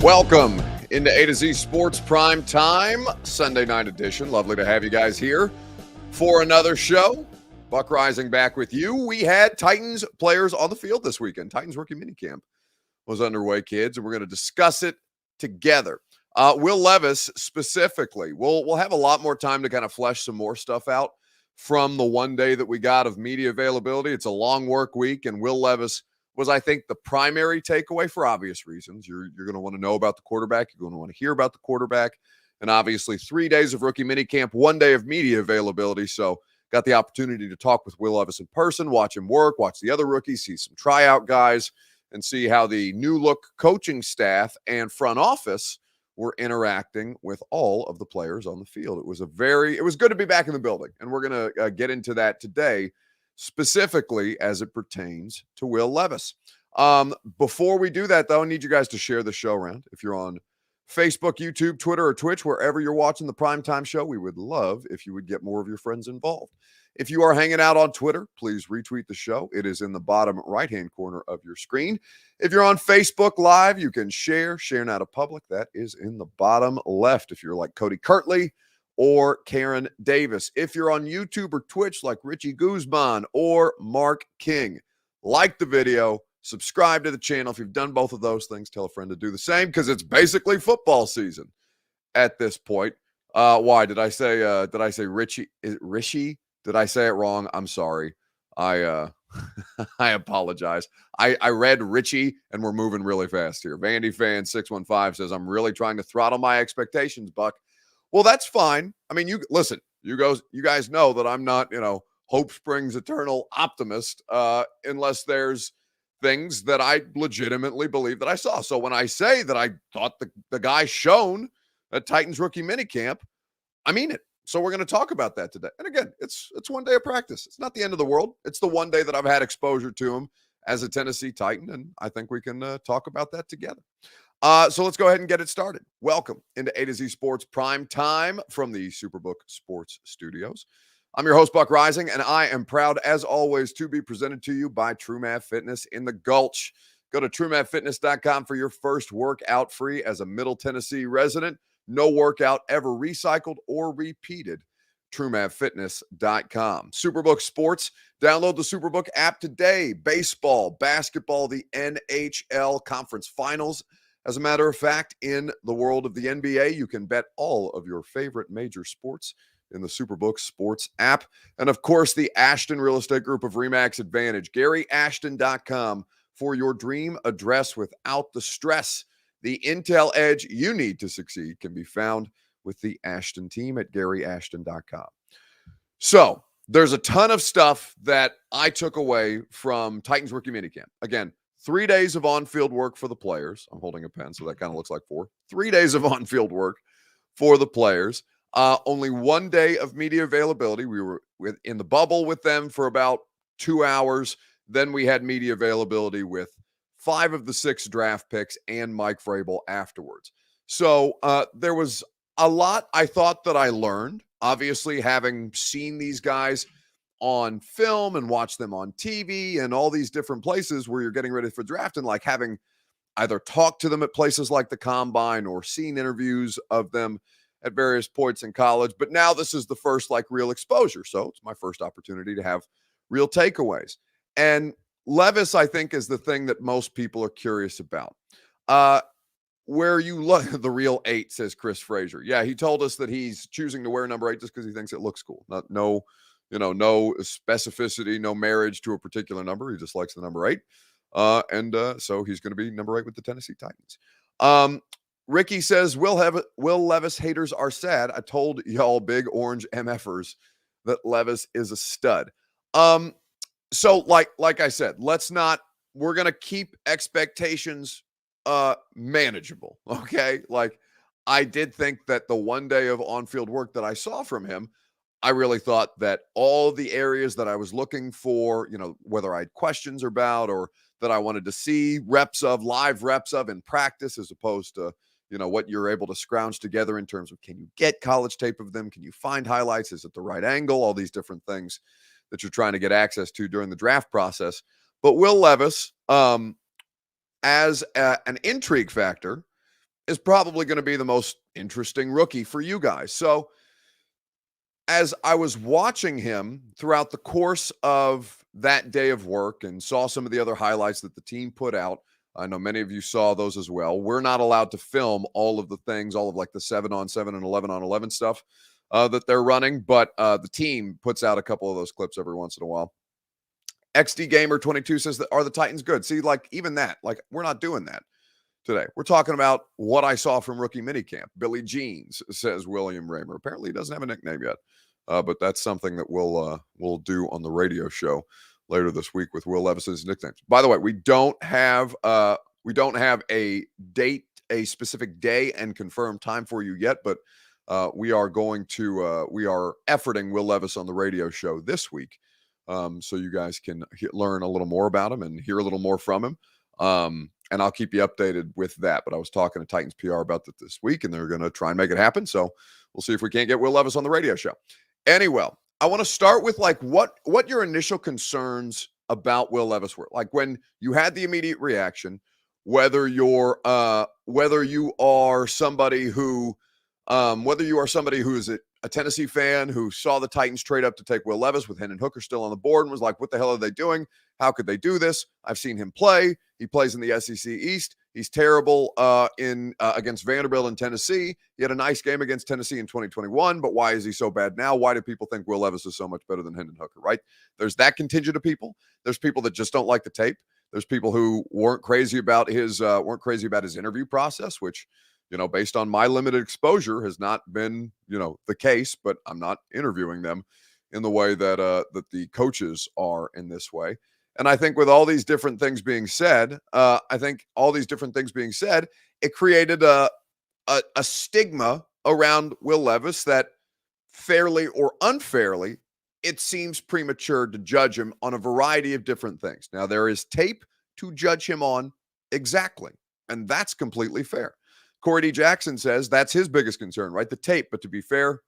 Welcome into A to Z Sports Prime Time, Sunday night edition. Lovely to have you guys here for another show. Buck Rising back with you. We had Titans players on the field this weekend. Titans rookie minicamp was underway, kids, and we're going to discuss it together. Will Levis specifically, we'll have a lot more time to kind of flesh some more stuff out from the one day that we got of media availability. It's a long work week, and Will Levis was, I think, the primary takeaway for obvious reasons. You're going to want to know about the quarterback. You're going to want to hear about the quarterback. And obviously 3 days of rookie minicamp, 1 day of media availability. So got the opportunity to talk with Will Levis in person, watch him work, watch the other rookies, see some tryout guys, and see how the new look coaching staff and front office were interacting with all of the players on the field. It was good to be back in the building. And we're going to get into that today, specifically as it pertains to Will Levis. Before we do that, though, I need you guys to share the show around. If you're on Facebook, YouTube, Twitter, or Twitch, wherever you're watching the primetime show, we would love if you would get more of your friends involved. If you are hanging out on Twitter, please retweet the show. It is in the bottom right-hand corner of your screen. If you're on Facebook Live, you can share now to public. That is in the bottom left. If you're like Cody Kirtley or Karen Davis. If you're on YouTube or Twitch like Richie Guzman or Mark King, like the video, subscribe to the channel. If you've done both of those things, tell a friend to do the same because it's basically football season at this point. Why did I say Richie? Is it Rishi? Did I say it wrong? I'm sorry. I apologize. I read Richie and we're moving really fast here. Vandy fan 615 says, I'm really trying to throttle my expectations, Buck. Well, that's fine. I mean, you guys know that I'm not, Hope Springs eternal optimist, unless there's things that I legitimately believe that I saw. So when I say that I thought the guy shown at Titans rookie minicamp, I mean it. So we're going to talk about that today. And again, it's 1 day of practice. It's not the end of the world. It's the 1 day that I've had exposure to him as a Tennessee Titan, and I think we can talk about that together. So let's go ahead and get it started. Welcome into A to Z Sports Prime Time from the Superbook Sports Studios. I'm your host, Buck Rising, and I am proud, as always, to be presented to you by TrueMath Fitness in the Gulch. Go to TrueMathFitness.com for your first workout free as a Middle Tennessee resident. No workout ever recycled or repeated. TrueMathFitness.com. Superbook Sports. Download the Superbook app today. Baseball, basketball, the NHL Conference Finals. As a matter of fact, in the world of the NBA, you can bet all of your favorite major sports in the Superbook Sports app. And of course, the Ashton Real Estate Group of RE/MAX Advantage. GaryAshton.com for your dream address without the stress. The intel edge you need to succeed can be found with the Ashton team at GaryAshton.com. So there's a ton of stuff that I took away from Titans rookie minicamp. Again, 3 days of on-field work for the players. I'm holding a pen, so that kind of looks like 4. 3 days of on-field work for the players. Only 1 day of media availability. We were in the bubble with them for about 2 hours. Then we had media availability with 5 of the 6 draft picks and Mike Vrabel afterwards. So there was a lot I thought that I learned. Obviously, having seen these guys on film and watch them on TV and all these different places where you're getting ready for draft, and like having either talked to them at places like the Combine or seen interviews of them at various points in college. But now this is the first like real exposure. So it's my first opportunity to have real takeaways. And Levis, I think, is the thing that most people are curious about. Where you look, the real 8, says Chris Frazier. Yeah, he told us that he's choosing to wear number 8 just because he thinks it looks cool. No specificity, no marriage to a particular number. He just likes the number 8. So he's going to be number 8 with the Tennessee Titans. Ricky says, Will Levis haters are sad. I told y'all big orange MFers that Levis is a stud. So like I said, we're going to keep expectations manageable. Okay. Like I did think that the 1 day of on-field work that I saw from him, I really thought that all the areas that I was looking for, whether I had questions about or that I wanted to see live reps of in practice, as opposed to, what you're able to scrounge together in terms of, can you get college tape of them? Can you find highlights? Is it the right angle? All these different things that you're trying to get access to during the draft process. But Will Levis, as an intrigue factor, is probably going to be the most interesting rookie for you guys. So, as I was watching him throughout the course of that day of work and saw some of the other highlights that the team put out, I know many of you saw those as well. We're not allowed to film all of the things, all of like the 7-on-7 and 11-on-11 stuff that they're running, but the team puts out a couple of those clips every once in a while. XD Gamer 22 says that are the Titans good? See, like even that, like we're not doing that today. We're talking about what I saw from rookie minicamp. Billy Jeans, says William Raymer. Apparently he doesn't have a nickname yet, but that's something that we'll do on the radio show later this week with Will Levis's nicknames. By the way, we don't have a date, a specific day and confirmed time for you yet, but we are efforting Will Levis on the radio show this week, so you guys can learn a little more about him and hear a little more from him. And I'll keep you updated with that. But I was talking to Titans PR about that this week, and they're going to try and make it happen. So we'll see if we can't get Will Levis on the radio show. Anyway, I want to start with like what your initial concerns about Will Levis were. Like when you had the immediate reaction, whether you are somebody who is a Tennessee fan who saw the Titans trade up to take Will Levis with Hendon Hooker still on the board and was like, what the hell are they doing? How could they do this? I've seen him play. He plays in the SEC East. He's terrible against Vanderbilt and Tennessee. He had a nice game against Tennessee in 2021, but why is he so bad now? Why do people think Will Levis is so much better than Hendon Hooker, right? There's that contingent of people. There's people that just don't like the tape. There's people who weren't crazy about his interview process, which, based on my limited exposure, has not been, the case. But I'm not interviewing them in the way that the coaches are in this way. And I think with all these different things being said, it created a stigma around Will Levis that, fairly or unfairly, it seems premature to judge him on a variety of different things. Now, there is tape to judge him on exactly, and that's completely fair. Corey D. Jackson says that's his biggest concern, right? The tape. But to be fair,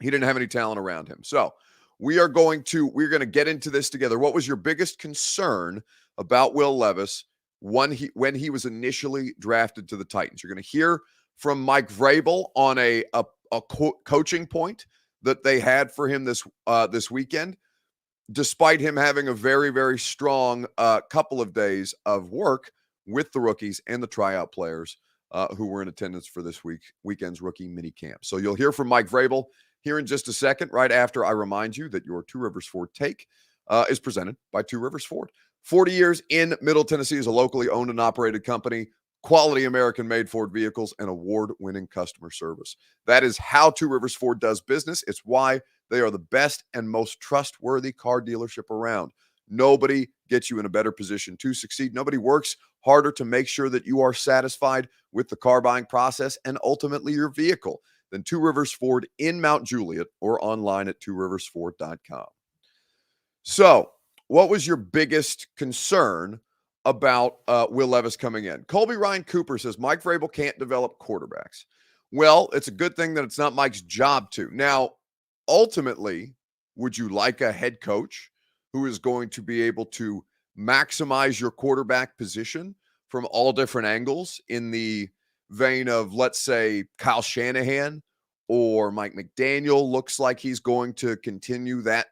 he didn't have any talent around him. So we're going to get into this together. What was your biggest concern about Will Levis when he was initially drafted to the Titans? You're going to hear from Mike Vrabel on a coaching point that they had for him this weekend, despite him having a very, very strong couple of days of work with the rookies and the tryout players who were in attendance for this weekend's rookie mini camp. So you'll hear from Mike Vrabel here in just a second, right after I remind you that your Two Rivers Ford take is presented by Two Rivers Ford. 40 years in Middle Tennessee is a locally owned and operated company, quality American-made Ford vehicles, and award-winning customer service. That is how Two Rivers Ford does business. It's why they are the best and most trustworthy car dealership around. Nobody gets you in a better position to succeed. Nobody works harder to make sure that you are satisfied with the car buying process and ultimately your vehicle than Two Rivers Ford in Mount Juliet or online at tworiversford.com. So, what was your biggest concern about Will Levis coming in? Colby Ryan Cooper says Mike Vrabel can't develop quarterbacks. Well, it's a good thing that it's not Mike's job to. Now, ultimately, would you like a head coach who is going to be able to maximize your quarterback position from all different angles in the vein of, let's say, Kyle Shanahan or Mike McDaniel looks like he's going to continue that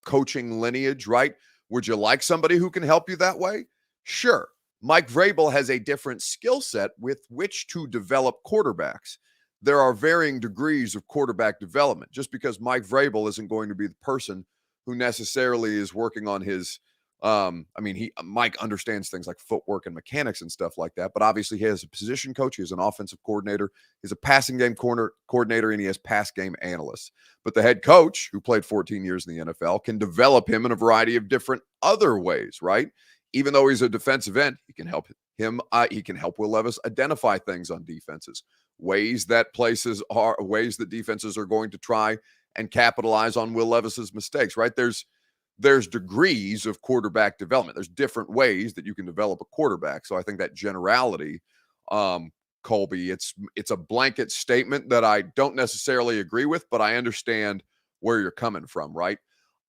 coaching lineage, right? Would you like somebody who can help you that way? Sure. Mike Vrabel has a different skill set with which to develop quarterbacks. There are varying degrees of quarterback development. Just because Mike Vrabel isn't going to be the person who necessarily is working on his Mike understands things like footwork and mechanics and stuff like that, but obviously he has a position coach, he has an offensive coordinator, he's a passing game coordinator, and he has pass game analysts. But the head coach, who played 14 years in the NFL, can develop him in a variety of different other ways, right? Even though he's a defensive end, he can help Will Levis identify things on defenses, ways that defenses are going to try and capitalize on Will Levis's mistakes, right? There's degrees of quarterback development. There's different ways that you can develop a quarterback. So I think that generality, Colby, it's a blanket statement that I don't necessarily agree with, but I understand where you're coming from, right?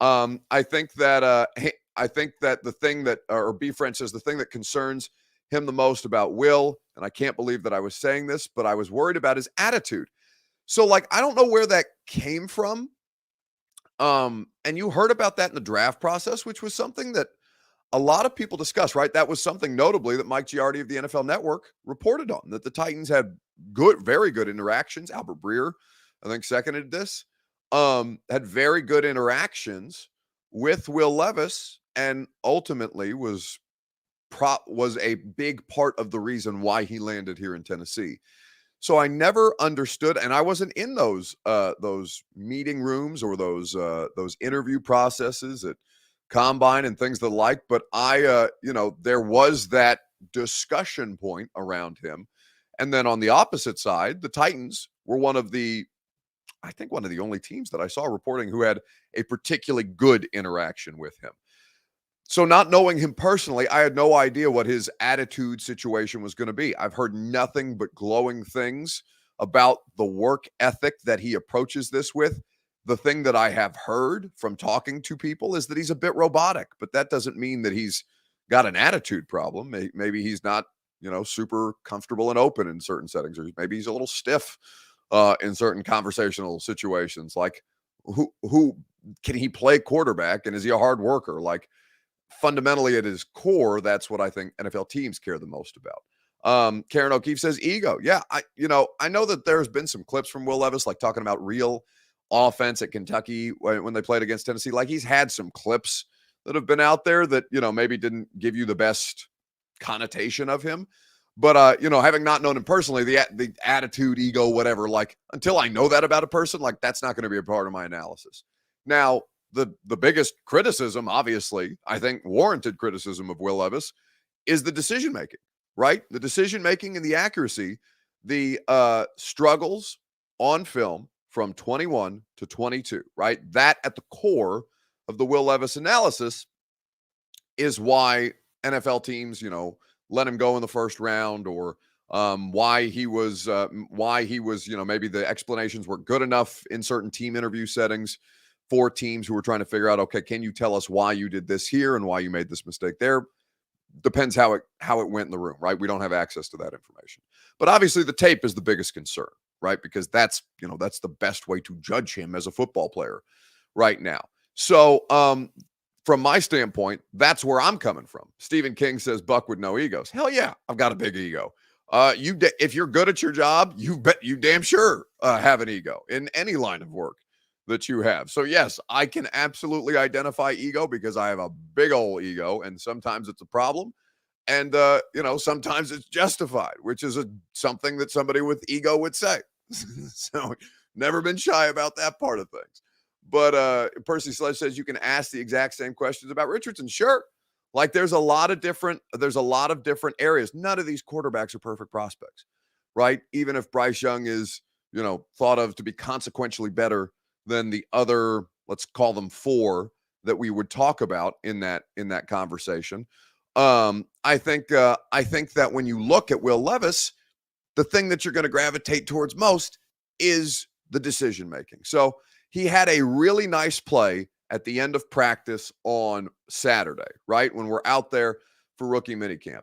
I think that the thing that, or B French says, the thing that concerns him the most about Will and I can't believe that I was saying this, but I was worried about his attitude. So, like, I don't know where that came from. And you heard about that in the draft process, which was something that a lot of people discussed, right? That was something notably that Mike Giardi of the NFL Network reported on, that the Titans had very good interactions. Albert Breer, I think, seconded this. Had very good interactions with Will Levis, and ultimately was a big part of the reason why he landed here in Tennessee. So I never understood, and I wasn't in those meeting rooms or those interview processes at Combine and things the like. But there was that discussion point around him. And then on the opposite side, the Titans were one of the only teams that I saw reporting who had a particularly good interaction with him. So not knowing him personally, I had no idea what his attitude situation was going to be. I've heard nothing but glowing things about the work ethic that he approaches this with. The thing that I have heard from talking to people is that he's a bit robotic, but that doesn't mean that he's got an attitude problem. Maybe he's not, super comfortable and open in certain settings, or maybe he's a little stiff in certain conversational situations. Like, who can he play quarterback, and is he a hard worker? Like, fundamentally at his core, that's what I think NFL teams care the most about. Karen O'Keefe says ego. Yeah, I know that there's been some clips from Will Levis, like talking about real offense at Kentucky when they played against Tennessee. Like, he's had some clips that have been out there that, maybe didn't give you the best connotation of him. But, having not known him personally, the attitude, ego, whatever, like, until I know that about a person, like, that's not going to be a part of my analysis. Now, the biggest criticism, obviously, I think warranted criticism of Will Levis, is the decision-making, right? The decision-making and the accuracy, the struggles on film from 21 to 22, right? That at the core of the Will Levis analysis is why NFL teams, let him go in the first round, or why he was, maybe the explanations were good enough in certain team interview settings for teams who were trying to figure out, okay, can you tell us why you did this here and why you made this mistake there? Depends how it went in the room, right? We don't have access to that information. But obviously the tape is the biggest concern, right? Because that's the best way to judge him as a football player right now. So from my standpoint, that's where I'm coming from. Stephen King says Buck with no egos. Hell yeah, I've got a big ego. If you're good at your job, you damn sure have an ego in any line of work that you have. So yes, I can absolutely identify ego, because I have a big old ego, and sometimes it's a problem, and sometimes it's justified, which is something that somebody with ego would say. So never been shy about that part of things. But Percy Sledge says you can ask the exact same questions about Richardson. Sure. Like, there's a lot of different areas. None of these quarterbacks are perfect prospects, right? Even if Bryce Young is, thought of to be consequentially better than the other, let's call them 4 that we would talk about in that conversation. I think that when you look at Will Levis, the thing that you're going to gravitate towards most is the decision making. So he had a really nice play at the end of practice on Saturday, right? When we're out there for rookie minicamp.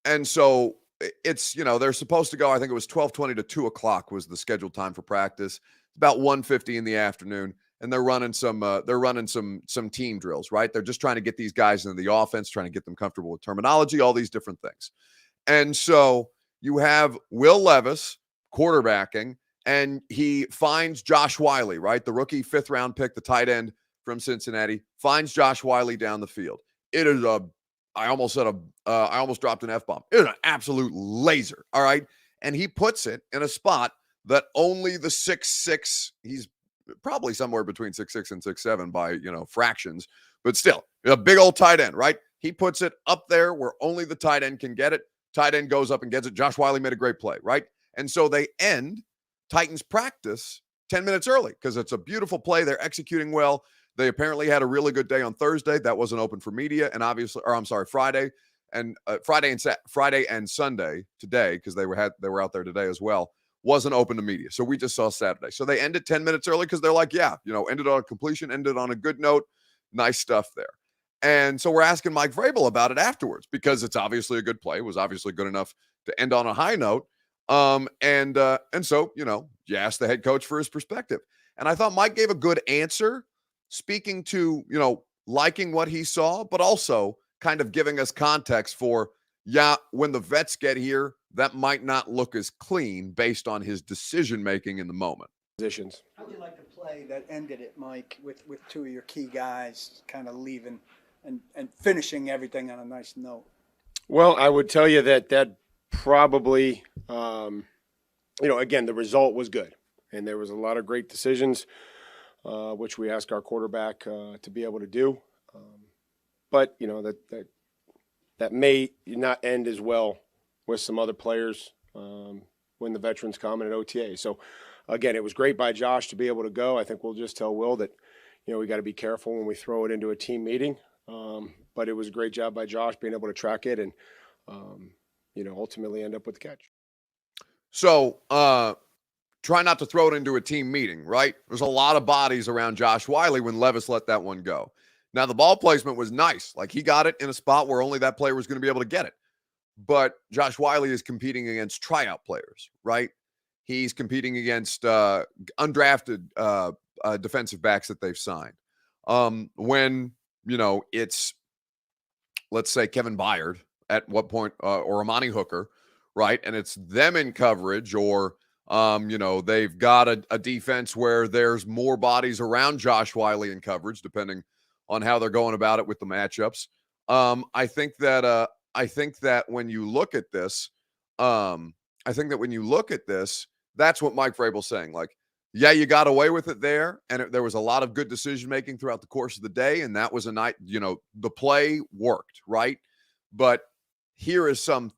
And so it's, they're supposed to go, I think it was 12:20 to 2:00 was the scheduled time for practice. About 1:50 in the afternoon, and they're running some team drills, right? They're just trying to get these guys into the offense, trying to get them comfortable with terminology, all these different things. And so you have Will Levis quarterbacking, and he finds Josh Wiley, right? The rookie 5th round pick, the tight end from Cincinnati, finds Josh Wiley down the field. It is I almost dropped an F-bomb. It is an absolute laser, all right? And he puts it in a spot that only the 6'6", he's probably somewhere between 6'6" and 6'7" by, fractions, but still a big old tight end, right? He puts it up there where only the tight end can get it. Tight end goes up and gets it. Josh Wiley made a great play, right? And so they end Titans practice 10 minutes early because it's a beautiful play. They're executing well. They apparently had a really good day on Thursday. That wasn't open for media. And obviously, Friday and Sunday today, because they were out there today as well, wasn't open to media. So we just saw Saturday. So they ended 10 minutes early because they're like, ended on a completion, ended on a good note. Nice stuff there. And so we're asking Mike Vrabel about it afterwards because it's obviously a good play. It was obviously good enough to end on a high note. And so, you ask the head coach for his perspective. And I thought Mike gave a good answer, speaking to, liking what he saw, but also kind of giving us context for, when the vets get here, that might not look as clean based on his decision making in the moment. Positions. How'd you like the play that ended it, Mike, with two of your key guys kind of leaving and finishing everything on a nice note? Well, I would tell you that probably, again, the result was good. And there was a lot of great decisions, which we ask our quarterback to be able to do. But, that may not end as well with some other players when the veterans come in at OTA. So, again, it was great by Josh to be able to go. I think we'll just tell Will that, we got to be careful when we throw it into a team meeting. But it was a great job by Josh being able to track it and, ultimately end up with the catch. So, try not to throw it into a team meeting, right? There's a lot of bodies around Josh Wiley when Levis let that one go. Now, the ball placement was nice. Like, he got it in a spot where only that player was going to be able to get it. But Josh Wiley is competing against tryout players, right? He's competing against undrafted defensive backs that they've signed. When, it's, let's say, Kevin Byard at what point, or Amani Hooker, right? And it's them in coverage, or, they've got a defense where there's more bodies around Josh Wiley in coverage, depending on how they're going about it with the matchups. I think that when you look at this, that's what Mike Vrabel's saying. Like, yeah, you got away with it there, and there was a lot of good decision-making throughout the course of the day, and that was a night, the play worked, right? But here are some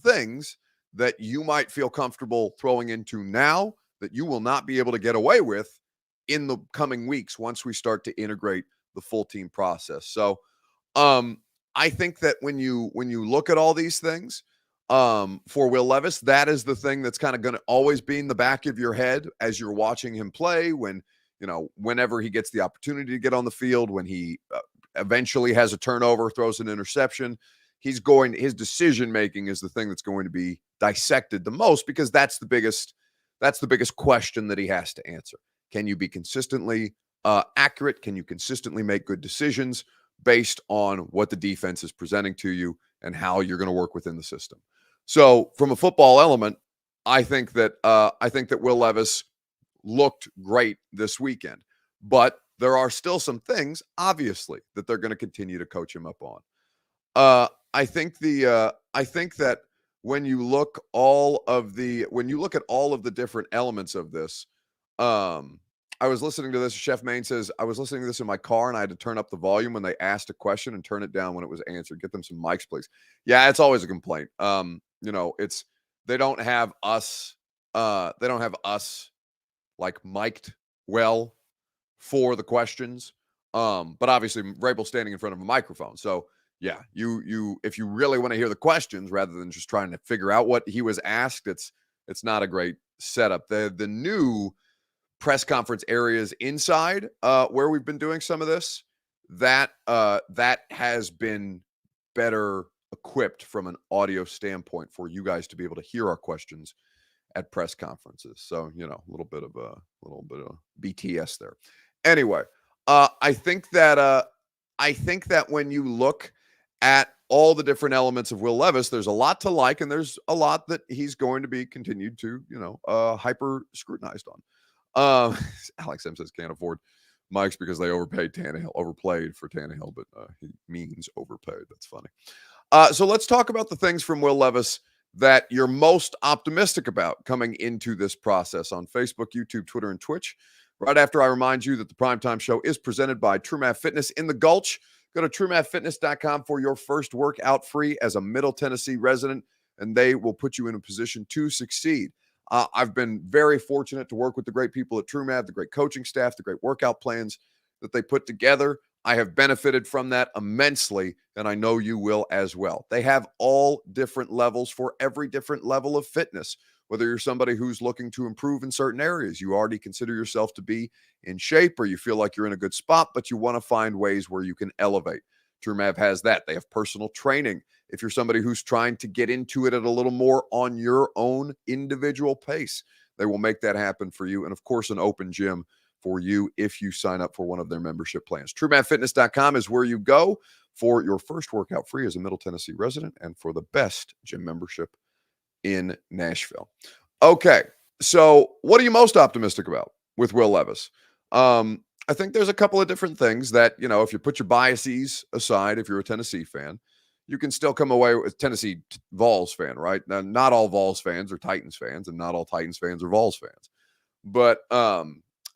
things that you might feel comfortable throwing into now that you will not be able to get away with in the coming weeks once we start to integrate the full team process. So I think that when you look at all these things, for Will Levis, that is the thing that's kind of going to always be in the back of your head as you're watching him play, whenever he gets the opportunity to get on the field, when he eventually has a turnover, throws an interception, his decision making is the thing that's going to be dissected the most, because that's the biggest question that he has to answer. Can you be consistently accurate? Can you consistently make good decisions based on what the defense is presenting to you and how you're going to work within the system? So from a football element, I think that Will Levis looked great this weekend, but there are still some things, obviously, that they're going to continue to coach him up on. I think that when you look at all of the different elements of this, I was listening to this. Chef Maine says, I was listening to this in my car and I had to turn up the volume when they asked a question and turn it down when it was answered. Get them some mics, please. Yeah, it's always a complaint. They don't have us like mic'd well for the questions. But obviously Vrabel's standing in front of a microphone. So yeah, if you really want to hear the questions rather than just trying to figure out what he was asked, it's not a great setup. The new press conference areas inside where we've been doing some of this, that has been better equipped from an audio standpoint for you guys to be able to hear our questions at press conferences. So, a little bit of BTS there. Anyway, I think that when you look at all the different elements of Will Levis, there's a lot to like, and there's a lot that he's going to be continued to, hyper scrutinized on. Alex M says can't afford mics because they overplayed for Tannehill, but he means overpaid. That's funny. So let's talk about the things from Will Levis that you're most optimistic about coming into this process on Facebook, YouTube, Twitter, and Twitch. Right after I remind you that the Primetime Show is presented by True Math Fitness in the Gulch. Go to truemathfitness.com for your first workout free as a Middle Tennessee resident, and they will put you in a position to succeed. I've been very fortunate to work with the great people at True Math, the great coaching staff, the great workout plans that they put together. I have benefited from that immensely, and I know you will as well. They have all different levels for every different level of fitness. Whether you're somebody who's looking to improve in certain areas, you already consider yourself to be in shape, or you feel like you're in a good spot, but you want to find ways where you can elevate. TrueMav has that. They have personal training. If you're somebody who's trying to get into it at a little more on your own individual pace, they will make that happen for you. And of course, an open gym for you if you sign up for one of their membership plans. TrueMavFitness.com is where you go for your first workout free as a Middle Tennessee resident and for the best gym membership in Nashville. Okay, so what are you most optimistic about with Will Levis? I think there's a couple of different things that, if you put your biases aside, if you're a Tennessee fan, you can still come away with Tennessee Vols fan, right? Now, not all Vols fans are Titans fans, and not all Titans fans are Vols fans. But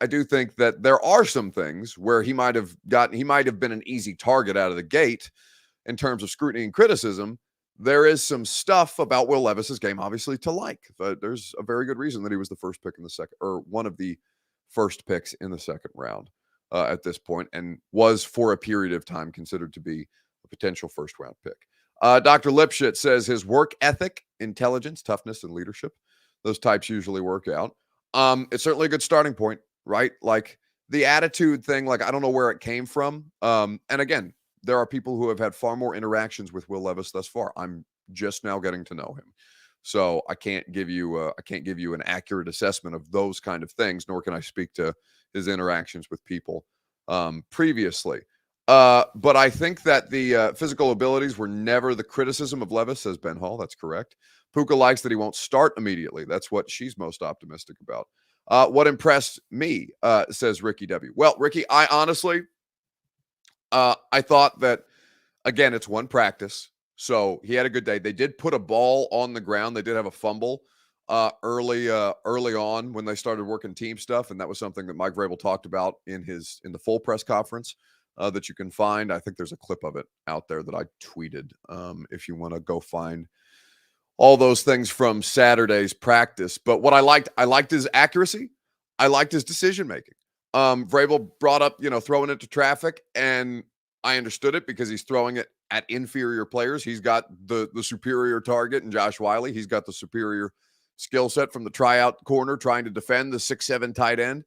I do think that there are some things where he might have been an easy target out of the gate in terms of scrutiny and criticism. There is some stuff about Will Levis's game, obviously, to like. But there's a very good reason that he was the first pick in the second, or one of the first picks in the second round at this point, and was for a period of time considered to be a potential first round pick. Dr. Lipschitz says his work ethic, intelligence, toughness, and leadership, those types usually work out. It's certainly a good starting point, right? Like the attitude thing, like I don't know where it came from. And again, there are people who have had far more interactions with Will Levis thus far. I'm just now getting to know him, so I can't give you an accurate assessment of those kind of things, nor can I speak to his interactions with people previously. But I think that the physical abilities were never the criticism of Levis, says Ben Hall. That's correct. Puka likes that he won't start immediately. That's what she's most optimistic about. What impressed me, says Ricky W. Well, Ricky, I honestly, I thought that, again, it's one practice. So he had a good day. They did put a ball on the ground. They did have a fumble early on when they started working team stuff. And that was something that Mike Vrabel talked about in the full press conference that you can find. I think there's a clip of it out there that I tweeted if you want to go find all those things from Saturday's practice. But what I liked his accuracy. I liked his decision-making. Vrabel brought up, throwing it to traffic, and I understood it because he's throwing it at inferior players. He's got the superior target in Josh Wiley. He's got the superior skill set from the tryout corner trying to defend the 6'7" tight end.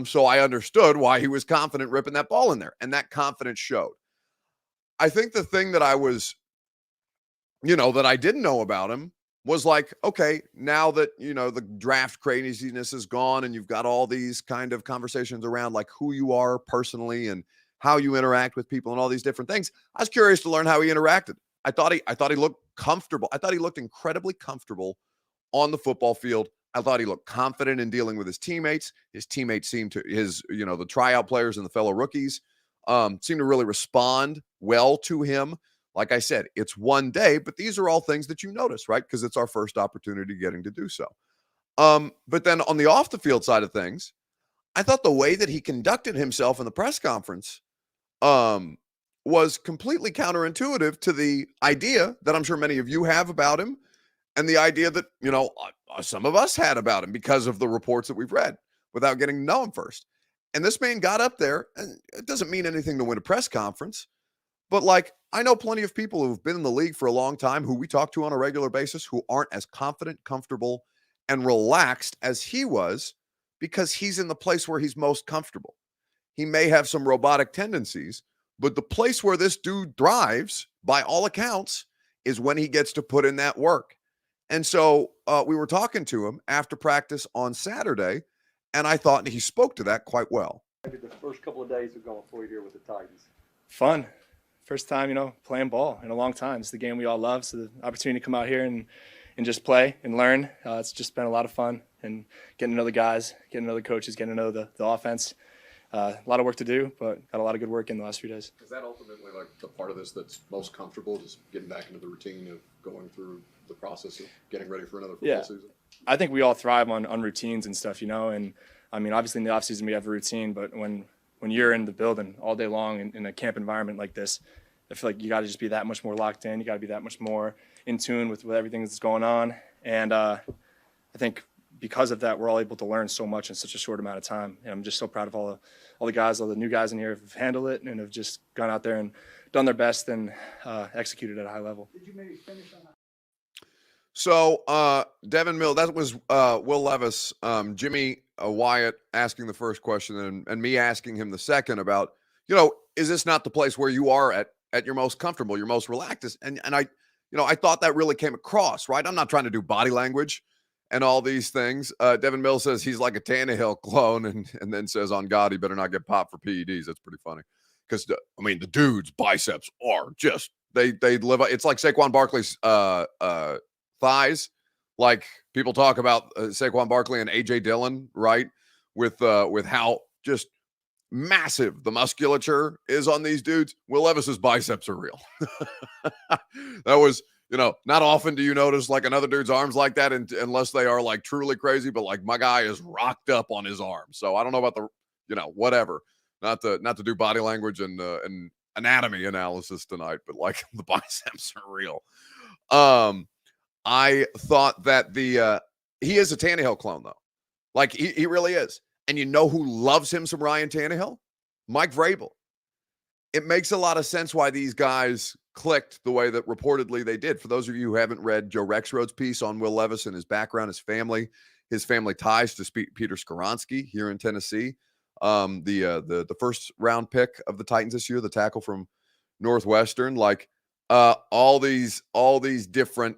So I understood why he was confident ripping that ball in there, and that confidence showed. I think the thing that I was, that I didn't know about him was like, okay, now that, the draft craziness is gone and you've got all these kind of conversations around like who you are personally and how you interact with people and all these different things. I was curious to learn how he interacted. I thought he looked comfortable. I thought he looked incredibly comfortable on the football field. I thought he looked confident in dealing with his teammates. His teammates seemed to, the tryout players and the fellow rookies seemed to really respond well to him. Like I said, it's one day, but these are all things that you notice, right? Because it's our first opportunity getting to do so. But then on the off the field side of things, I thought the way that he conducted himself in the press conference was completely counterintuitive to the idea that I'm sure many of you have about him, and the idea that, some of us had about him because of the reports that we've read without getting to know him first. And this man got up there, and it doesn't mean anything to win a press conference, but like, I know plenty of people who've been in the league for a long time who we talk to on a regular basis who aren't as confident, comfortable, and relaxed as he was because he's in the place where he's most comfortable. He may have some robotic tendencies, but the place where this dude thrives, by all accounts, is when he gets to put in that work. And so we were talking to him after practice on Saturday, and I thought he spoke to that quite well. Maybe the first couple of days of going for you here with the Titans. Fun. First time, playing ball in a long time. It's the game we all love, so the opportunity to come out here and just play and learn, it's just been a lot of fun, and getting to know the guys, getting to know the coaches, getting to know the offense. A lot of work to do, but got a lot of good work in the last few days. Is that ultimately like the part of this that's most comfortable, just getting back into the routine of going through the process of getting ready for another football season? I think we all thrive on routines and stuff, and I mean, obviously in the offseason we have a routine, but when you're in the building all day long in a camp environment like this, I feel like you got to just be that much more locked in. You got to be that much more in tune with everything that's going on. And I think because of that, we're all able to learn so much in such a short amount of time. And I'm just so proud of all the guys, all the new guys in here who've handled it and have just gone out there and done their best and executed at a high level. Did you maybe finish on that? So, Devin Mill, that was Will Levis, Jimmy Wyatt asking the first question and me asking him the second about, is this not the place where you are at at your most comfortable, your most relaxed. And I thought that really came across, right? I'm not trying to do body language and all these things. Devin Mills says he's like a Tannehill clone, and then says, on God, he better not get popped for PEDs. That's pretty funny. Because, the dude's biceps are just, they live, it's like Saquon Barkley's thighs. Like people talk about Saquon Barkley and A.J. Dillon, right? With how just massive the musculature is on these dudes. Will Levis's biceps are real. That was, not often do you notice like another dude's arms like that, unless they are like truly crazy. But like my guy is rocked up on his arms, so I don't know about the, whatever. Not to do body language and anatomy analysis tonight, but like the biceps are real. I thought that he is a Tannehill clone though. Like he really is. And you know who loves him some Ryan Tannehill? Mike Vrabel. It makes a lot of sense why these guys clicked the way that reportedly they did. For those of you who haven't read Joe Rexroad's piece on Will Levis and his background, his family ties to Peter Skoronski here in Tennessee. The first round pick of the Titans this year, the tackle from Northwestern, like all these different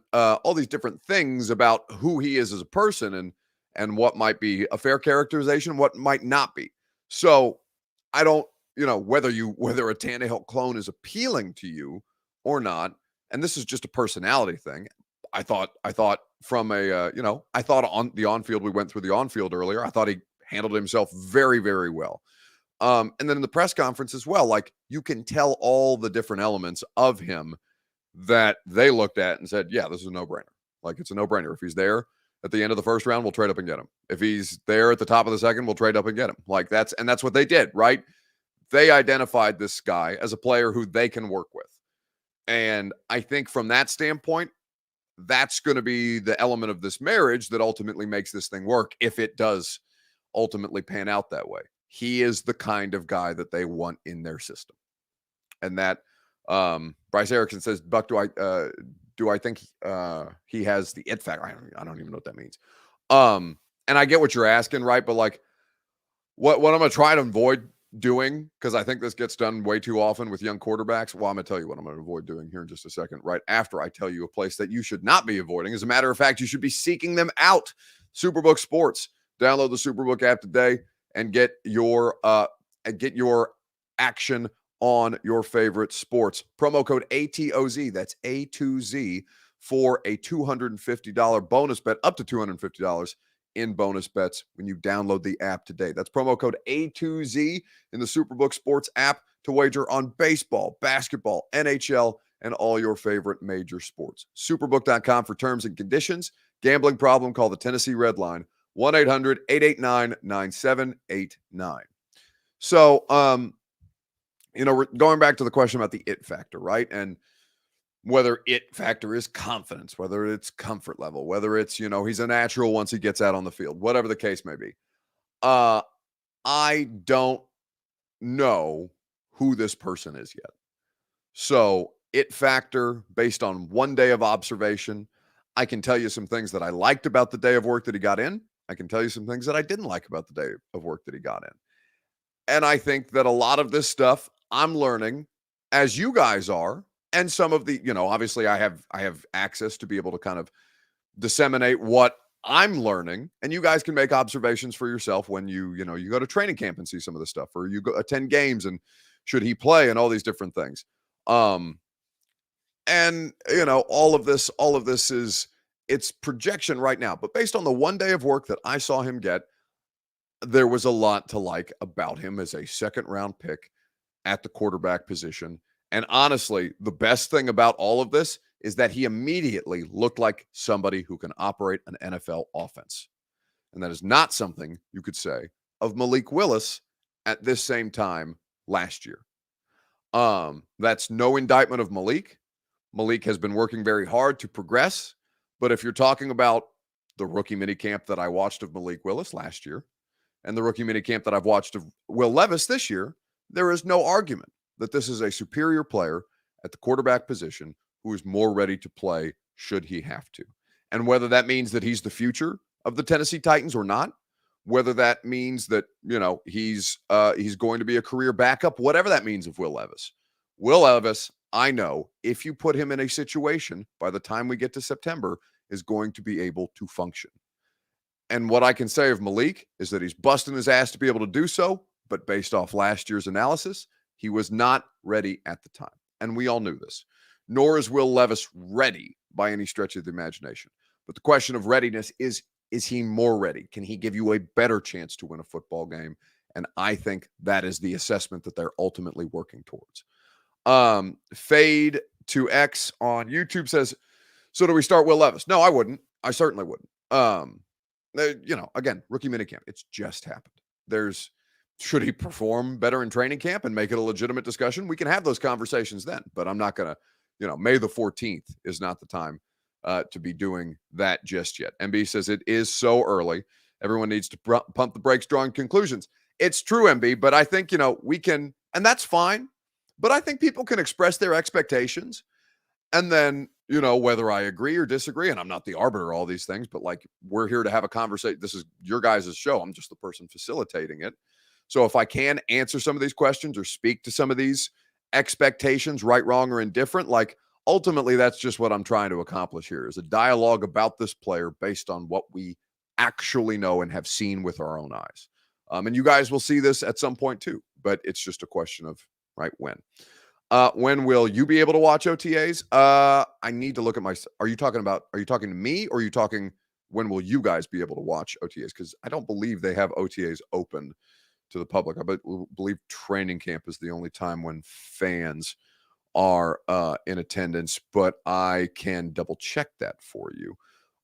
things about who he is as a person and what might be a fair characterization, what might not be. So I don't, whether a Tannehill clone is appealing to you or not, and this is just a personality thing. I thought from I thought on the on-field, we went through the on-field earlier. I thought he handled himself very, very well. And then in the press conference as well, like you can tell all the different elements of him that they looked at and said, yeah, this is a no-brainer. Like it's a no-brainer. If he's there at the end of the first round, we'll trade up and get him. If he's there at the top of the second, we'll trade up and get him. Like that's what they did, right? They identified this guy as a player who they can work with. And I think from that standpoint, that's going to be the element of this marriage that ultimately makes this thing work, if it does ultimately pan out that way. He is the kind of guy that they want in their system. And that Bryce Erickson says, Buck, do I think he has the it factor? I don't even know what that means. And I get what you're asking, right? But like what I'm going to try to avoid doing, because I think this gets done way too often with young quarterbacks. Well, I'm going to tell you what I'm going to avoid doing here in just a second, right after I tell you a place that you should not be avoiding. As a matter of fact, you should be seeking them out. Superbook Sports. Download the Superbook app today and get your action on your favorite sports. Promo code ATOZ, that's A2Z, for a $250 bonus bet, up to $250 in bonus bets when you download the app today. That's promo code A2Z in the Superbook Sports app to wager on baseball, basketball, NHL, and all your favorite major sports. Superbook.com for terms and conditions. Gambling problem, call the Tennessee Red Line, 1-800-889-9789. So, we're going back to the question about the it factor, right? And whether it factor is confidence, whether it's comfort level, whether it's, he's a natural once he gets out on the field, whatever the case may be. I don't know who this person is yet. So it factor based on one day of observation. I can tell you some things that I liked about the day of work that he got in. I can tell you some things that I didn't like about the day of work that he got in. And I think that a lot of this stuff I'm learning as you guys are. And some of the, obviously I have access to be able to kind of disseminate what I'm learning, and you guys can make observations for yourself when you go to training camp and see some of the stuff, or you go attend games and should he play and all these different things. And all of this is, it's projection right now, but based on the one day of work that I saw him get, there was a lot to like about him as a second round pick at the quarterback position. And honestly, the best thing about all of this is that he immediately looked like somebody who can operate an NFL offense. And that is not something you could say of Malik Willis at this same time last year. That's no indictment of Malik. Malik has been working very hard to progress. But if you're talking about the rookie minicamp that I watched of Malik Willis last year and the rookie minicamp that I've watched of Will Levis this year, there is no argument that this is a superior player at the quarterback position who is more ready to play should he have to. And whether that means that he's the future of the Tennessee Titans or not, whether that means that, he's going to be a career backup, whatever that means of Will Levis. Will Levis, I know if you put him in a situation by the time we get to September is going to be able to function. And what I can say of Malik is that he's busting his ass to be able to do so, but based off last year's analysis, he was not ready at the time. And we all knew this. Nor is Will Levis ready by any stretch of the imagination. But the question of readiness is he more ready? Can he give you a better chance to win a football game? And I think that is the assessment that they're ultimately working towards. Fade to X on YouTube says, so do we start Will Levis? No, I wouldn't. I certainly wouldn't. Again, rookie minicamp. It's just happened. Should he perform better in training camp and make it a legitimate discussion? We can have those conversations then, but I'm not going to, May the 14th is not the time to be doing that just yet. MB says it is so early. Everyone needs to pump the brakes, drawing conclusions. It's true, MB, but I think, we can, and that's fine, but I think people can express their expectations. And then, whether I agree or disagree, and I'm not the arbiter of all these things, but like we're here to have a conversation. This is your guys' show. I'm just the person facilitating it. So if I can answer some of these questions or speak to some of these expectations, right, wrong, or indifferent, like ultimately that's just what I'm trying to accomplish here is a dialogue about this player based on what we actually know and have seen with our own eyes. And you guys will see this at some point too, but it's just a question of when. When will you be able to watch OTAs? I need to look at are you talking to me or are you talking when will you guys be able to watch OTAs? Because I don't believe they have OTAs open to the public. I believe training camp is the only time when fans are in attendance, but I can double check that for you.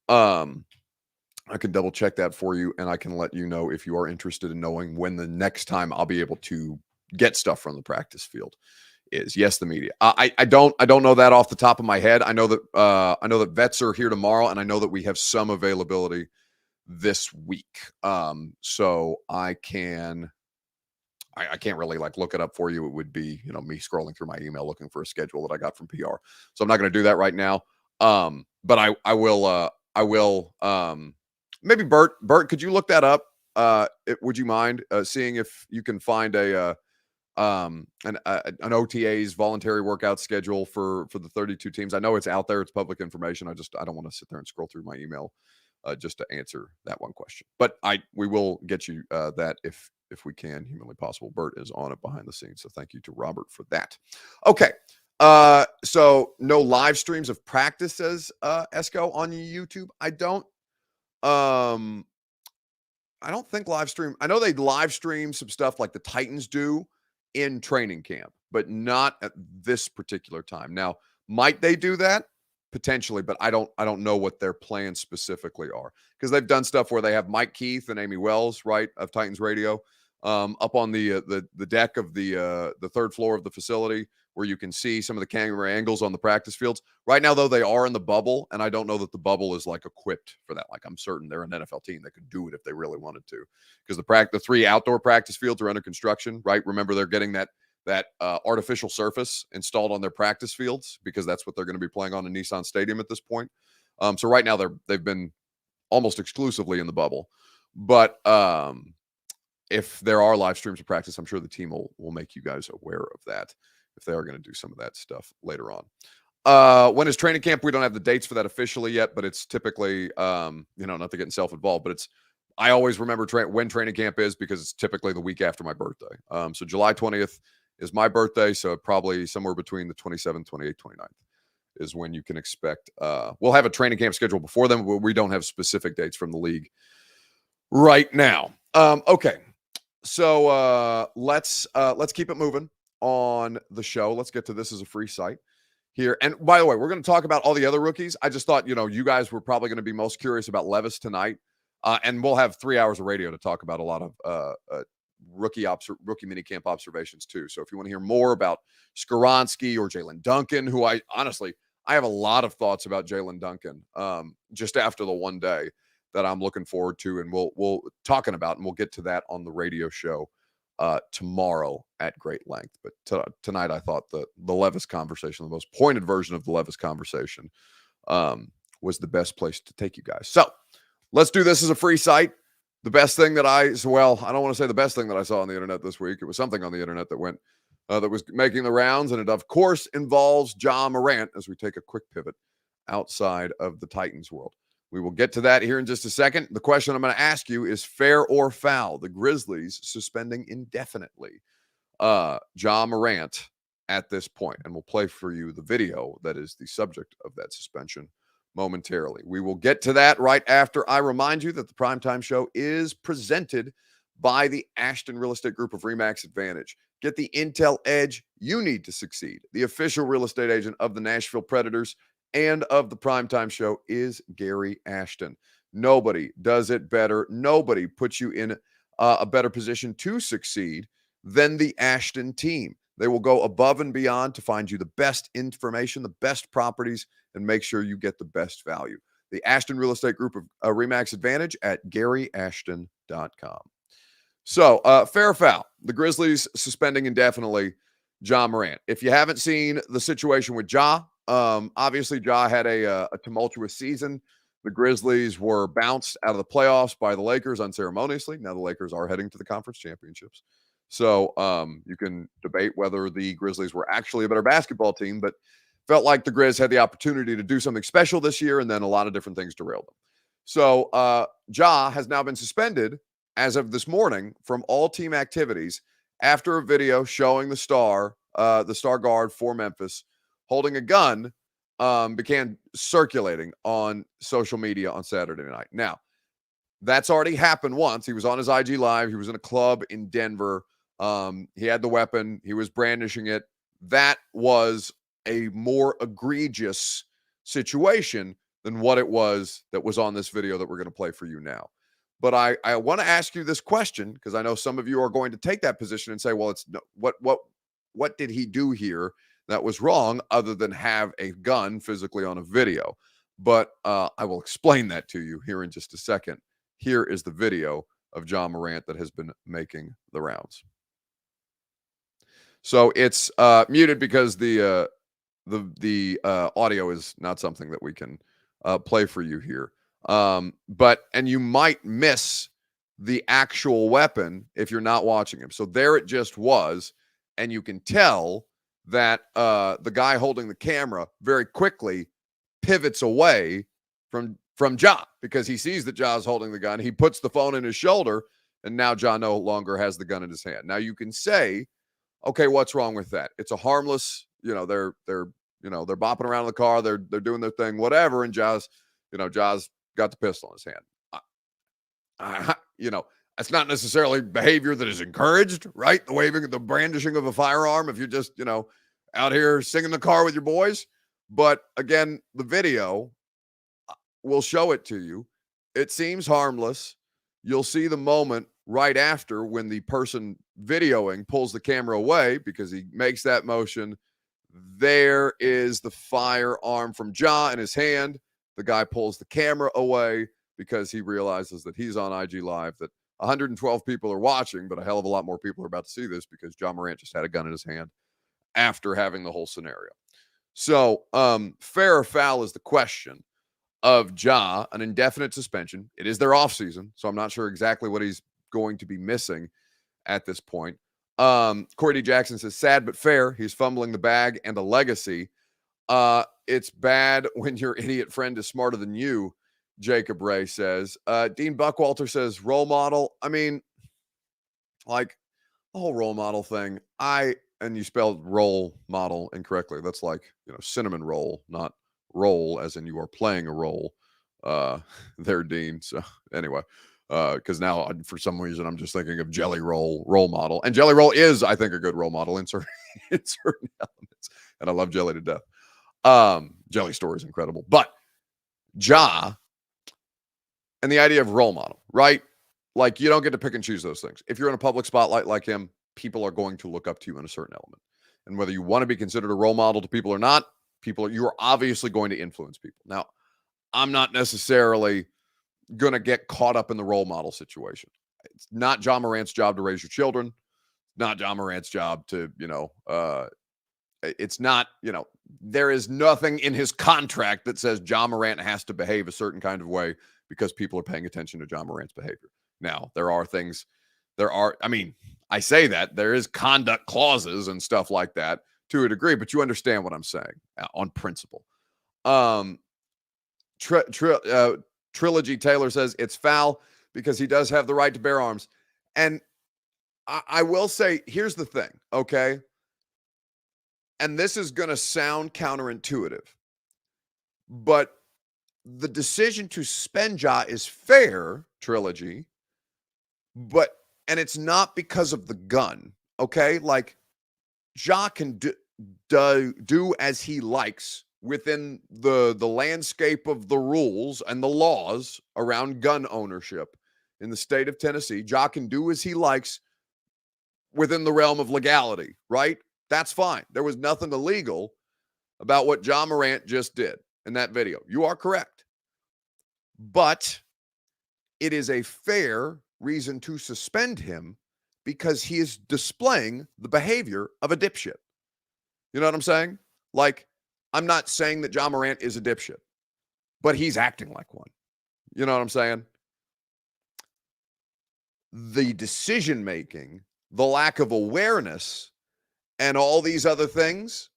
I can double check that for you and I can let you know if you are interested in knowing when the next time I'll be able to get stuff from the practice field is. Yes, the media. I don't know that off the top of my head. I know that vets are here tomorrow and I know that we have some availability this week. So I can't really look it up for you. It would be, me scrolling through my email looking for a schedule that I got from PR. So I'm not going to do that right now. But I will, maybe Bert, could you look that up? Would you mind seeing if you can find an OTA's voluntary workout schedule for the 32 teams? I know it's out there. It's public information. I don't want to sit there and scroll through my email just to answer that one question, but we will get you that if we can, humanly possible. Bert is on it behind the scenes. So thank you to Robert for that. Okay. So no live streams of practice, says Esco on YouTube. I don't think live stream. I know they live stream some stuff like the Titans do in training camp, but not at this particular time. Now, might they do that? Potentially, but I don't know what their plans specifically are because they've done stuff where they have Mike Keith and Amy Wells, right, of Titans Radio, up on the deck of the third floor of the facility where you can see some of the camera angles on the practice fields. Right now, though, they are in the bubble, and I don't know that the bubble is equipped for that. I'm certain they're an NFL team that could do it if they really wanted to, because the 3 outdoor practice fields are under construction, right? Remember, they're getting that artificial surface installed on their practice fields because that's what they're going to be playing on in Nissan Stadium at this point. So right now they've been almost exclusively in the bubble, but if there are live streams of practice, I'm sure the team will make you guys aware of that if they are going to do some of that stuff later on. When is training camp? We don't have the dates for that officially yet, but it's typically, not to get self-involved, but I always remember when training camp is because it's typically the week after my birthday. So July 20th is my birthday. So probably somewhere between the 27th, 28th, 29th is when you can expect, we'll have a training camp schedule before then, but we don't have specific dates from the league right now. Okay. So let's keep it moving on the show. Let's get to this as a free site here. And by the way, we're going to talk about all the other rookies. I just thought, you guys were probably going to be most curious about Levis tonight. And we'll have 3 hours of radio to talk about a lot of rookie minicamp observations too. So if you want to hear more about Skoronski or Jalen Duncan, who I have a lot of thoughts about Jalen Duncan just after the one day that I'm looking forward to, and we'll talking about, and we'll get to that on the radio show tomorrow at great length. But tonight I thought the Levis conversation, the most pointed version of the Levis conversation, was the best place to take you guys. So let's do this as a free site. The best thing that I don't want to say the best thing that I saw on the internet this week. It was something on the internet that went that was making the rounds, and it, of course, involves Ja Morant as we take a quick pivot outside of the Titans world. We will get to that here in just a second. The question I'm going to ask you is fair or foul? The Grizzlies suspending indefinitely Ja Morant at this point, and we'll play for you the video that is the subject of that suspension momentarily. We will get to that right after I remind you that the Primetime Show is presented by the Ashton Real Estate Group of RE/MAX Advantage. Get the intel edge you need to succeed. The official real estate agent of the Nashville Predators and of the Primetime Show is Gary Ashton. Nobody does it better. Nobody puts you in a better position to succeed than the Ashton team. They will go above and beyond to find you the best information, the best properties, and make sure you get the best value. The Ashton Real Estate Group of RE/MAX Advantage at GaryAshton.com. So, fair or foul? The Grizzlies suspending indefinitely Ja Morant. If you haven't seen the situation with Ja, obviously Ja had a tumultuous season. The Grizzlies were bounced out of the playoffs by the Lakers unceremoniously. Now the Lakers are heading to the conference championships. So you can debate whether the Grizzlies were actually a better basketball team, but felt like the Grizz had the opportunity to do something special this year, and then a lot of different things derailed them. So Ja has now been suspended as of this morning from all team activities after a video showing the star guard for Memphis holding a gun began circulating on social media on Saturday night. Now, that's already happened once. He was on his IG Live. He was in a club in Denver. He had the weapon. He was brandishing it. That was a more egregious situation than what it was that was on this video that we're going to play for you now. But I want to ask you this question because I know some of you are going to take that position and say, well, it's no, what did he do here that was wrong other than have a gun physically on a video? But I will explain that to you here in just a second. Here is the video of Ja Morant that has been making the rounds. So it's muted because the audio is not something that we can play for you here. And you might miss the actual weapon if you're not watching him. So there it just was, and you can tell that the guy holding the camera very quickly pivots away from Ja because he sees that Ja's holding the gun. He puts the phone in his shoulder, and now Ja no longer has the gun in his hand. Now you can say, okay, what's wrong with that? It's a harmless, they're bopping around in the car, they're doing their thing, whatever, and Ja's got the pistol in his hand. That's not necessarily behavior that is encouraged, right? The brandishing of a firearm if you're just, out here singing the car with your boys. But again, the video will show it to you. It seems harmless. You'll see the moment right after when the person videoing pulls the camera away because he makes that motion. There is the firearm from Ja in his hand. The guy pulls the camera away because he realizes that he's on IG Live, that 112 people are watching, but a hell of a lot more people are about to see this because Ja Morant just had a gun in his hand after having the whole scenario. So fair or foul is the question of Ja, an indefinite suspension. It is their offseason, so I'm not sure exactly what he's going to be missing at this point. Corey D. Jackson says, sad but fair. He's fumbling the bag and a legacy. It's bad when your idiot friend is smarter than you, Jacob Ray says. Dean Buckwalter says, role model. I mean, like, the whole role model thing. And you spelled role model incorrectly. That's like, cinnamon roll, not role, as in you are playing a role there, Dean. So anyway, because now for some reason I'm just thinking of Jelly Roll role model. And Jelly Roll is, I think, a good role model in certain elements. And I love Jelly to death. Jelly Story is incredible. But Ja and the idea of role model, right? Like, you don't get to pick and choose those things. If you're in a public spotlight like him, people are going to look up to you in a certain element. And whether you want to be considered a role model to people or not, you are obviously going to influence people. Now, I'm not necessarily going to get caught up in the role model situation. It's not Ja Morant's job to raise your children. Not Ja Morant's job to, it's not, there is nothing in his contract that says Ja Morant has to behave a certain kind of way because people are paying attention to Ja Morant's behavior. Now, there are things there are, I mean, I say that there is conduct clauses and stuff like that to a degree, but you understand what I'm saying on principle. Trilogy Taylor says it's foul because he does have the right to bear arms. And I will say, here's the thing, okay? And this is going to sound counterintuitive, but the decision to suspend Ja is fair, Trilogy, and it's not because of the gun, okay? Like, Ja can do as he likes within the landscape of the rules and the laws around gun ownership in the state of Tennessee. Ja can do as he likes within the realm of legality, right? That's fine. There was nothing illegal about what Ja Morant just did in that video. You are correct. But it is a fair reason to suspend him because he is displaying the behavior of a dipshit. You know what I'm saying? Like, I'm not saying that Ja Morant is a dipshit, but he's acting like one. You know what I'm saying? The decision-making, the lack of awareness, and all these other things,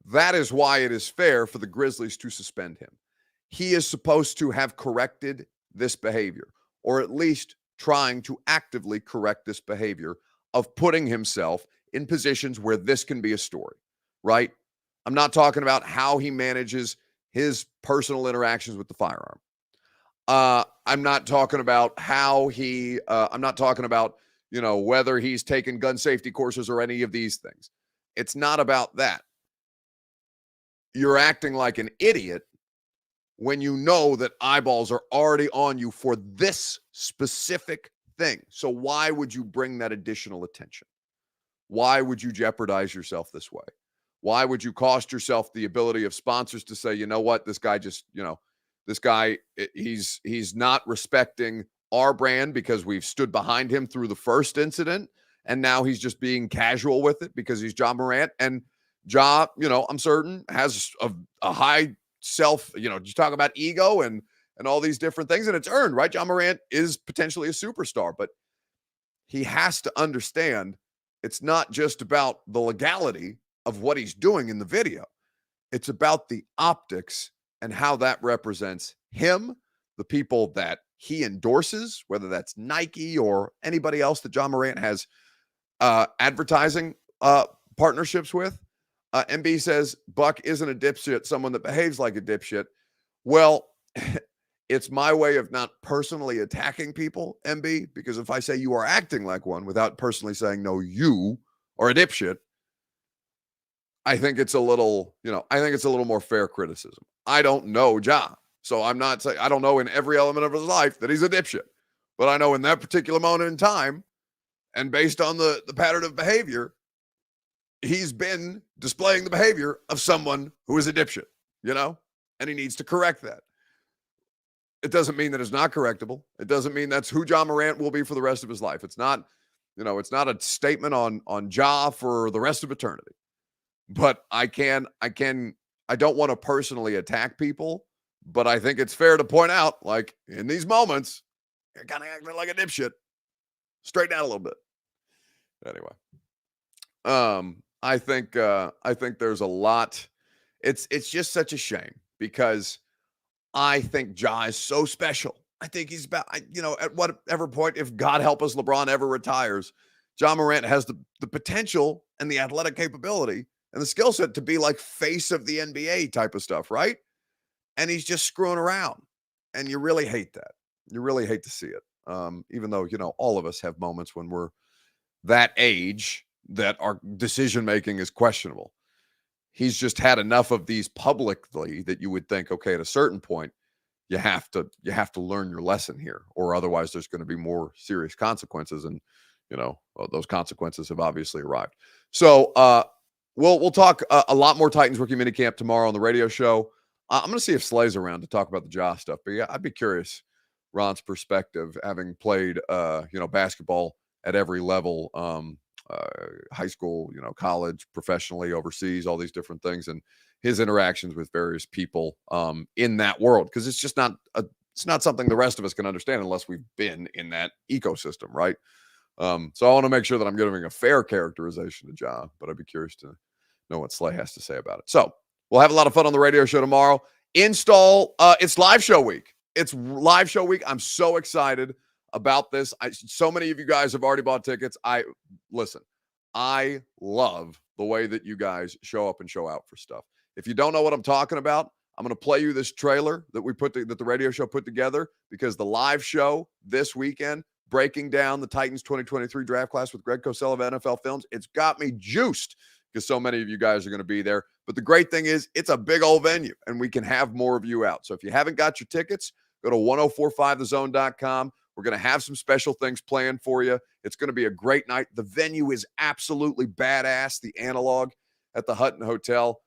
that is why it is fair for the Grizzlies to suspend him. He is supposed to have corrected this behavior, or at least trying to actively correct this behavior of putting himself in positions where this can be a story, right? I'm not talking about how he manages his personal interactions with the firearm. I'm not talking about how I'm not talking about, whether he's taken gun safety courses or any of these things. It's not about that. You're acting like an idiot when you know that eyeballs are already on you for this specific thing. So why would you bring that additional attention? Why would you jeopardize yourself this way? Why would you cost yourself the ability of sponsors to say, you know what, this guy just, this guy, he's not respecting our brand because we've stood behind him through the first incident, and now he's just being casual with it because he's Ja Morant. And Ja, I'm certain has a high self, you talk about ego and all these different things, and it's earned, right? Ja Morant is potentially a superstar, but he has to understand it's not just about the legality of what he's doing in the video. It's about the optics and how that represents him, the people that he endorses, whether that's Nike or anybody else that Ja Morant has advertising partnerships with. MB says, Buck isn't a dipshit, someone that behaves like a dipshit. Well, it's my way of not personally attacking people, MB, because if I say you are acting like one without personally saying, no, you are a dipshit, I think it's a little, more fair criticism. I don't know Ja. So I'm not saying, I don't know in every element of his life that he's a dipshit. But I know in that particular moment in time, and based on the pattern of behavior, he's been displaying the behavior of someone who is a dipshit, and he needs to correct that. It doesn't mean that it's not correctable. It doesn't mean that's who Ja Morant will be for the rest of his life. It's not, it's not a statement on Ja for the rest of eternity. But I don't want to personally attack people, but I think it's fair to point out, like, in these moments, you're kind of acting like a dipshit. Straighten out a little bit. Anyway. I think there's a lot. It's just such a shame because I think Ja is so special. I think he's about, at whatever point, if God help us, LeBron ever retires, Ja Morant has the potential and the athletic capability and the skill set to be like face of the NBA type of stuff, right? And he's just screwing around. And you really hate that. You really hate to see it. Even though, all of us have moments when we're that age that our decision-making is questionable. He's just had enough of these publicly that you would think, okay, at a certain point, you have to learn your lesson here, or otherwise there's going to be more serious consequences. And, those consequences have obviously arrived. So, we'll talk a lot more Titans rookie minicamp tomorrow on the radio show. I'm going to see if Slay's around to talk about the Ja stuff. But yeah, I'd be curious, Ron's perspective, having played, basketball at every level, high school, college, professionally, overseas, all these different things, and his interactions with various people in that world, because it's just not something the rest of us can understand unless we've been in that ecosystem, right? So I want to make sure that I'm giving a fair characterization to Ja, but I'd be curious to know what Slay has to say about it. So we'll have a lot of fun on the radio show tomorrow. Install, it's live show week. It's live show week. I'm so excited about this. So many of you guys have already bought tickets. Listen, I love the way that you guys show up and show out for stuff. If you don't know what I'm talking about, I'm going to play you this trailer that that the radio show put together, because the live show this weekend, breaking down the Titans 2023 draft class with Greg Cosell of NFL Films, it's got me juiced because so many of you guys are going to be there. But the great thing is it's a big old venue and we can have more of you out. So if you haven't got your tickets, go to 1045thezone.com. We're going to have some special things planned for you. It's going to be a great night. The venue is absolutely badass, the Analog at the Hutton Hotel.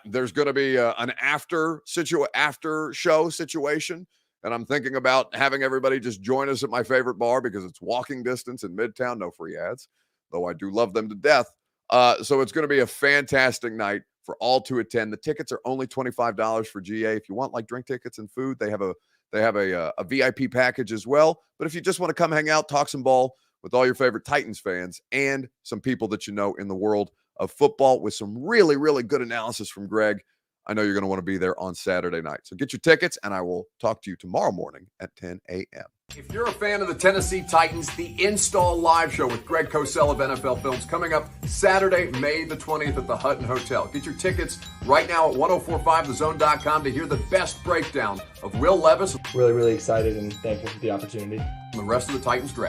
There's going to be an after show situation, and I'm thinking about having everybody just join us at my favorite bar because it's walking distance in Midtown. No free ads, though I do love them to death. So it's going to be a fantastic night for all to attend. The tickets are only $25 for GA. If you want like drink tickets and food, they have a VIP package as well. But if you just want to come hang out, talk some ball with all your favorite Titans fans and some people that you know in the world of football with some really, really good analysis from Greg, I know you're going to want to be there on Saturday night. So get your tickets, and I will talk to you tomorrow morning at 10 a.m. If you're a fan of the Tennessee Titans, the Install Live Show with Greg Cosell of NFL Films coming up Saturday, May the 20th at the Hutton Hotel. Get your tickets right now at 1045thezone.com to hear the best breakdown of Will Levis. Really, really excited and thankful for the opportunity. And the rest of the Titans draft.